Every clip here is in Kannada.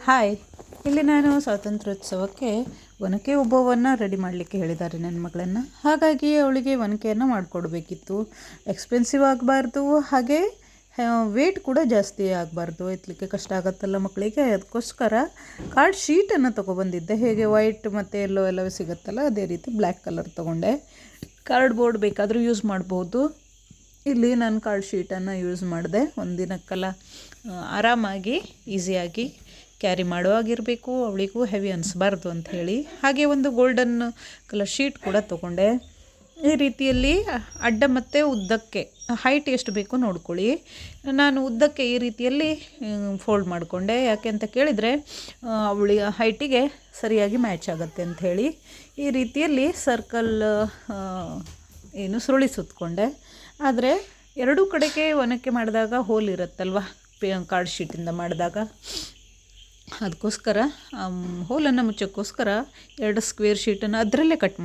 ಹಾಯ್, ಇಲ್ಲಿ ನಾನು ಸ್ವಾತಂತ್ರ್ಯೋತ್ಸವಕ್ಕೆ ಒನಕೆ ಓಬವ್ವನ ರೆಡಿ ಮಾಡಲಿಕ್ಕೆ ಹೇಳಿದ್ದಾರೆ ನನ್ನ ಮಗಳನ್ನು. ಹಾಗಾಗಿ ಅವಳಿಗೆ ಒನಕೆಯನ್ನು ಮಾಡಿಕೊಡ್ಬೇಕಿತ್ತು. ಎಕ್ಸ್ಪೆನ್ಸಿವ್ ಆಗಬಾರ್ದು, ಹಾಗೆ ವೇಟ್ ಕೂಡ ಜಾಸ್ತಿ ಆಗಬಾರ್ದು, ಎತ್ತಲಿಕ್ಕೆ ಕಷ್ಟ ಆಗುತ್ತಲ್ಲ ಮಕ್ಕಳಿಗೆ. ಅದಕ್ಕೋಸ್ಕರ ಕಾರ್ಡ್ ಶೀಟನ್ನು ತೊಗೊಬಂದಿದ್ದೆ. ಹೇಗೆ ವೈಟ್ ಮತ್ತು ಎಲ್ಲೋ ಎಲ್ಲ ಸಿಗುತ್ತಲ್ಲ ಅದೇ ರೀತಿ ಬ್ಲ್ಯಾಕ್ ಕಲರ್ ತೊಗೊಂಡೆ. ಕಾರ್ಡ್ ಬೋರ್ಡ್ ಬೇಕಾದರೂ ಯೂಸ್ ಮಾಡ್ಬೋದು. ಇಲ್ಲಿ ನಾನು ಕಾರ್ಡ್ ಶೀಟನ್ನು ಯೂಸ್ ಮಾಡಿದೆ. ಒಂದಿನಕ್ಕೆಲ್ಲ ಆರಾಮಾಗಿ ಈಸಿಯಾಗಿ ಕ್ಯಾರಿ ಮಾಡುವಾಗಿರಬೇಕು, ಅವಳಿಗೂ ಹೆವಿ ಅನಿಸ್ಬಾರ್ದು ಅಂಥೇಳಿ. ಹಾಗೆ ಒಂದು ಗೋಲ್ಡನ್ ಕಲರ್ ಶೀಟ್ ಕೂಡ ತೊಗೊಂಡೆ. ಈ ರೀತಿಯಲ್ಲಿ ಅಡ್ಡ ಮತ್ತು ಉದ್ದಕ್ಕೆ ಹೈಟ್ ಎಷ್ಟು ಬೇಕೋ ನೋಡ್ಕೊಳ್ಳಿ. ನಾನು ಉದ್ದಕ್ಕೆ ಈ ರೀತಿಯಲ್ಲಿ ಫೋಲ್ಡ್ ಮಾಡಿಕೊಂಡೆ. ಯಾಕೆ ಅಂತ ಕೇಳಿದರೆ ಅವಳಿಗೆ ಹೈಟಿಗೆ ಸರಿಯಾಗಿ ಮ್ಯಾಚ್ ಆಗುತ್ತೆ ಅಂಥೇಳಿ ಈ ರೀತಿಯಲ್ಲಿ ಸರ್ಕಲ್ ಸುರುಳಿ ಸುತ್ತಕೊಂಡೆ. ಆದರೆ ಎರಡೂ ಕಡೆಗೆ ಒನಕೆ ಮಾಡಿದಾಗ ಹೋಲ್ ಇರುತ್ತಲ್ವ, ಕಾರ್ಡ್ ಶೀಟಿಂದ ಮಾಡಿದಾಗ. ಅದಕ್ಕೋಸ್ಕರ ಹೋಲನ್ನು ಮುಚ್ಚೋಕ್ಕೋಸ್ಕರ 2 ಸ್ಕ್ವೇರ್ ಶೀಟನ್ನು ಅದರಲ್ಲೇ ಕಟ್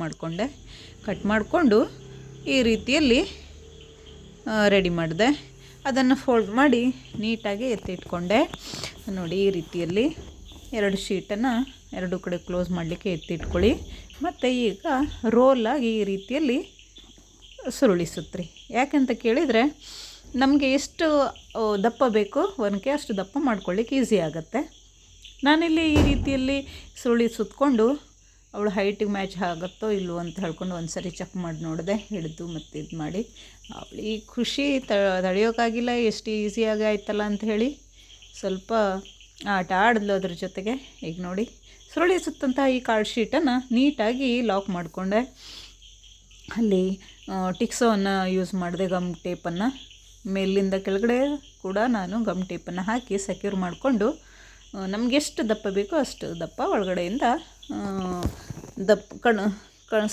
ಮಾಡಿಕೊಂಡು ಈ ರೀತಿಯಲ್ಲಿ ರೆಡಿ ಮಾಡಿದೆ. ಅದನ್ನು ಫೋಲ್ಡ್ ಮಾಡಿ ನೀಟಾಗಿ ಎತ್ತಿಟ್ಕೊಂಡೆ. ನೋಡಿ, ಈ ರೀತಿಯಲ್ಲಿ 2 ಶೀಟನ್ನು ಎರಡೂ ಕಡೆ ಕ್ಲೋಸ್ ಮಾಡಲಿಕ್ಕೆ ಎತ್ತಿಟ್ಕೊಳ್ಳಿ. ಮತ್ತು ಈಗ ರೋಲಾಗಿ ಈ ರೀತಿಯಲ್ಲಿ ಸುರುಳಿಸುತ್ರಿ. ಯಾಕೆಂತ ಕೇಳಿದರೆ ನಮಗೆ ಎಷ್ಟು ದಪ್ಪ ಬೇಕು ಒನಕೆ ಅಷ್ಟು ದಪ್ಪ ಮಾಡ್ಕೊಳ್ಳಿಕ್ಕೆ ಈಸಿ ಆಗುತ್ತೆ. ನಾನಿಲ್ಲಿ ಈ ರೀತಿಯಲ್ಲಿ ಸುರುಳಿ ಸುತ್ತಕೊಂಡು ಅವಳು ಹೈಟಿಗೆ ಮ್ಯಾಚ್ ಆಗುತ್ತೋ ಇಲ್ಲವೋ ಅಂತ ಹೇಳ್ಕೊಂಡು ಒಂದು ಸರಿ ಚೆಕ್ ಮಾಡಿ ನೋಡಿದೆ, ಹಿಡಿದು ಮತ್ತು ಇದು ಮಾಡಿ. ಅವಳಿಗೆ ಖುಷಿ ತಡೆಯೋಕ್ಕಾಗಿಲ್ಲ, ಎಷ್ಟು ಈಸಿಯಾಗಿ ಆಯ್ತಲ್ಲ ಅಂತ ಹೇಳಿ ಸ್ವಲ್ಪ ಆಟ ಆಡಿದ್ಲು ಅದ್ರ ಜೊತೆಗೆ. ಈಗ ನೋಡಿ, ಸುರುಳಿ ಸುತ್ತಂಥ ಈ ಕಾರ್ಡ್ ಶೀಟನ್ನು ನೀಟಾಗಿ ಲಾಕ್ ಮಾಡಿಕೊಂಡೆ. ಅಲ್ಲಿ ಟಿಕ್ಸೋವನ್ನು ಯೂಸ್ ಮಾಡಿದೆ, ಗಮ್ ಟೇಪನ್ನು ಮೇಲಿಂದ ಕೆಳಗಡೆ ಕೂಡ ನಾನು ಗಮ್ ಟೇಪನ್ನು ಹಾಕಿ ಸೆಕ್ಯೂರ್ ಮಾಡಿಕೊಂಡು ನಮಗೆ ಎಷ್ಟು ದಪ್ಪ ಬೇಕೋ ಅಷ್ಟು ದಪ್ಪ ಒಳಗಡೆಯಿಂದ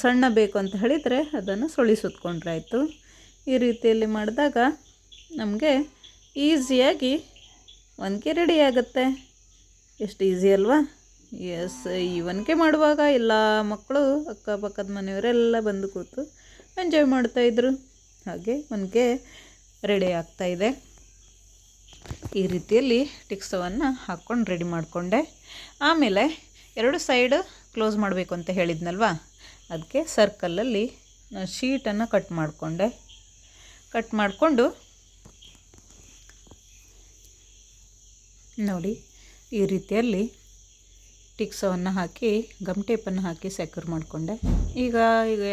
ಸಣ್ಣ ಬೇಕು ಅಂತ ಹೇಳಿದರೆ ಅದನ್ನು ಸುರುಳಿ ಸುತ್ತಕೊಂಡ್ರೆ ಆಯಿತು. ಈ ರೀತಿಯಲ್ಲಿ ಮಾಡಿದಾಗ ನಮಗೆ ಈಸಿಯಾಗಿ ಒನಕೆ ರೆಡಿ ಆಗುತ್ತೆ. ಎಷ್ಟು ಈಸಿ ಅಲ್ವಾ? ಎಸ್, ಈ ಒನಕೆ ಮಾಡುವಾಗ ಎಲ್ಲ ಮಕ್ಕಳು ಅಕ್ಕಪಕ್ಕದ ಮನೆಯವರೆಲ್ಲ ಬಂದು ಕೂತು ಎಂಜಾಯ್ ಮಾಡ್ತಾಯಿದ್ರು. ಹಾಗೆ ಒನಕೆ ರೆಡಿ ಆಗ್ತಾಯಿದೆ. ಈ ರೀತಿಯಲ್ಲಿ ಟಿಕ್ಸವನ್ನು ಹಾಕ್ಕೊಂಡು ರೆಡಿ ಮಾಡಿಕೊಂಡೆ. ಆಮೇಲೆ 2 ಸೈಡ್ ಕ್ಲೋಸ್ ಮಾಡಬೇಕು ಅಂತ ಹೇಳಿದ್ನಲ್ವ, ಅದಕ್ಕೆ ಸರ್ಕಲಲ್ಲಿ ಶೀಟನ್ನು ಕಟ್ ಮಾಡಿಕೊಂಡು ನೋಡಿ ಈ ರೀತಿಯಲ್ಲಿ ಟಿಕ್ಸವನ್ನು ಹಾಕಿ ಗಮ್ ಟೇಪನ್ನು ಹಾಕಿ ಸೆಕ್ಯೂರ್ ಮಾಡಿಕೊಂಡೆ. ಈಗ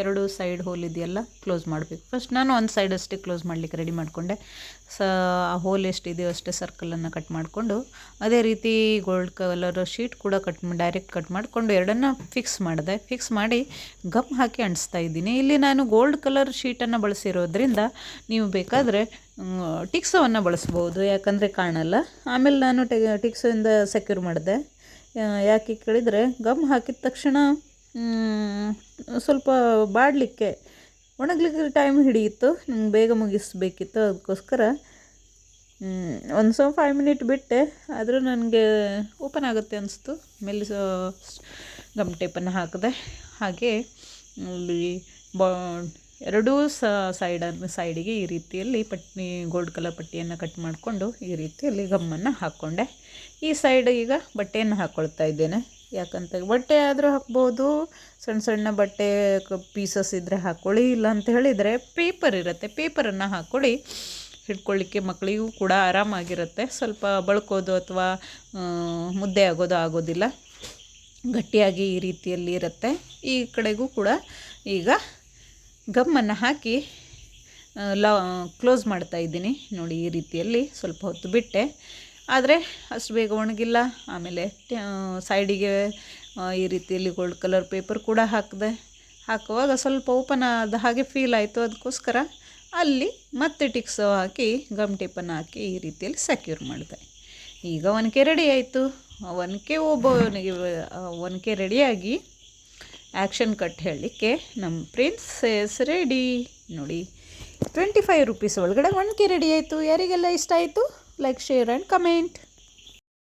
2 ಸೈಡ್ ಹೋಲ್ ಇದೆಯಲ್ಲ ಕ್ಲೋಸ್ ಮಾಡಬೇಕು. ಫಸ್ಟ್ ನಾನು ಒಂದು ಸೈಡ್ ಅಷ್ಟೇ ಕ್ಲೋಸ್ ಮಾಡಲಿಕ್ಕೆ ರೆಡಿ ಮಾಡಿಕೊಂಡೆ. ಆ ಹೋಲ್ ಎಷ್ಟಿದೆಯೋ ಅಷ್ಟೇ ಸರ್ಕಲನ್ನು ಕಟ್ ಮಾಡಿಕೊಂಡು ಅದೇ ರೀತಿ ಗೋಲ್ಡ್ ಕಲರ್ ಶೀಟ್ ಕೂಡ ಡೈರೆಕ್ಟ್ ಕಟ್ ಮಾಡಿಕೊಂಡು ಎರಡನ್ನು ಫಿಕ್ಸ್ ಮಾಡಿ ಗಮ್ ಹಾಕಿ ಅಂಟಿಸ್ತಾ ಇದ್ದೀನಿ. ಇಲ್ಲಿ ನಾನು ಗೋಲ್ಡ್ ಕಲರ್ ಶೀಟನ್ನು ಬಳಸಿರೋದ್ರಿಂದ ನೀವು ಬೇಕಾದರೆ ಟಿಕ್ಸವನ್ನು ಬಳಸ್ಬೋದು, ಯಾಕಂದರೆ ಕಾಣಲ್ಲ. ಆಮೇಲೆ ನಾನು ಟಿಕ್ಸೋಯಿಂದ ಸೆಕ್ಯೂರ್ ಮಾಡಿದೆ. ಯಾಕೆ ಕೇಳಿದರೆ ಗಮ್ ಹಾಕಿದ ತಕ್ಷಣ ಸ್ವಲ್ಪ ಬಾಡಲಿಕ್ಕೆ ಒಣಗಲಿಕ್ಕೆ ಟೈಮ್ ಹಿಡಿಯಿತು, ನಂಗೆ ಬೇಗ ಮುಗಿಸ್ಬೇಕಿತ್ತು. ಅದಕ್ಕೋಸ್ಕರ ಒಂದು 5 ಮಿನಿಟ್ ಬಿಟ್ಟೆ, ಆದರೂ ನನಗೆ ಓಪನ್ ಆಗುತ್ತೆ ಅನಿಸ್ತು. ಮೇಲೆ ಗಮ್ ಟೇಪನ್ನು ಹಾಕಿದೆ. ಹಾಗೆ ಎರಡೂ ಸೈಡಿಗೆ ಈ ರೀತಿಯಲ್ಲಿ ಗೋಲ್ಡ್ ಕಲರ್ ಪಟ್ಟಿಯನ್ನು ಕಟ್ ಮಾಡಿಕೊಂಡು ಈ ರೀತಿಯಲ್ಲಿ ಗಮ್ಮನ್ನು ಹಾಕ್ಕೊಂಡೆ. ಈ ಸೈಡ್ ಈಗ ಬಟ್ಟೆಯನ್ನು ಹಾಕ್ಕೊಳ್ತಾ ಇದ್ದೇನೆ. ಯಾಕಂತ ಬಟ್ಟೆ ಆದರೂ ಹಾಕ್ಬೋದು, ಸಣ್ಣ ಸಣ್ಣ ಬಟ್ಟೆ ಪೀಸಸ್ ಇದ್ದರೆ ಹಾಕ್ಕೊಳ್ಳಿ, ಇಲ್ಲ ಅಂತ ಹೇಳಿದರೆ ಪೇಪರ್ ಇರುತ್ತೆ, ಪೇಪರನ್ನು ಹಾಕ್ಕೊಳ್ಳಿ. ಹಿಡ್ಕೊಳ್ಳಿಕ್ಕೆ ಮಕ್ಕಳಿಗೂ ಕೂಡ ಆರಾಮಾಗಿರುತ್ತೆ. ಸ್ವಲ್ಪ ಬಳ್ಕೋದು ಅಥವಾ ಮುದ್ದೆ ಆಗೋದಿಲ್ಲ, ಗಟ್ಟಿಯಾಗಿ ಈ ರೀತಿಯಲ್ಲಿ ಇರುತ್ತೆ. ಈ ಕಡೆಗೂ ಕೂಡ ಈಗ ಗಮ್ಮನ್ನು ಹಾಕಿ ಕ್ಲೋಸ್ ಮಾಡ್ತಾ ಇದ್ದೀನಿ. ನೋಡಿ, ಈ ರೀತಿಯಲ್ಲಿ ಸ್ವಲ್ಪ ಹೊತ್ತು ಬಿಟ್ಟೆ, ಆದರೆ ಅಷ್ಟು ಬೇಗ ಒಣಗಿಲ್ಲ. ಆಮೇಲೆ ಸೈಡಿಗೆ ಈ ರೀತಿಯಲ್ಲಿ ಗೋಲ್ಡ್ ಕಲರ್ ಪೇಪರ್ ಕೂಡ ಹಾಕುವಾಗ ಸ್ವಲ್ಪ ಓಪನ್ ಆದ ಹಾಗೆ ಫೀಲ್ ಆಯಿತು. ಅದಕ್ಕೋಸ್ಕರ ಅಲ್ಲಿ ಮತ್ತೆ ಟಿಕ್ಸ್ ಹಾಕಿ ಗಮ್ ಟೇಪನ್ನು ಹಾಕಿ ಈ ರೀತಿಯಲ್ಲಿ ಸೆಕ್ಯೂರ್ ಮಾಡಿದೆ. ಈಗ ಒನಕೆ ರೆಡಿ ಆಯಿತು. ಒನಕೆ ರೆಡಿಯಾಗಿ ಆ್ಯಕ್ಷನ್ ಕಟ್ ಹೇಳಲಿಕ್ಕೆ ನಮ್ಮ ಪ್ರಿನ್ಸೆಸ್ ರೆಡಿ. ನೋಡಿ, 25 ರೂಪೀಸ್ ಒಳಗಡೆ ಒನಕೆ ರೆಡಿ ಆಯಿತು. ಯಾರಿಗೆಲ್ಲ ಇಷ್ಟ ಆಯಿತು? Like, share and comment.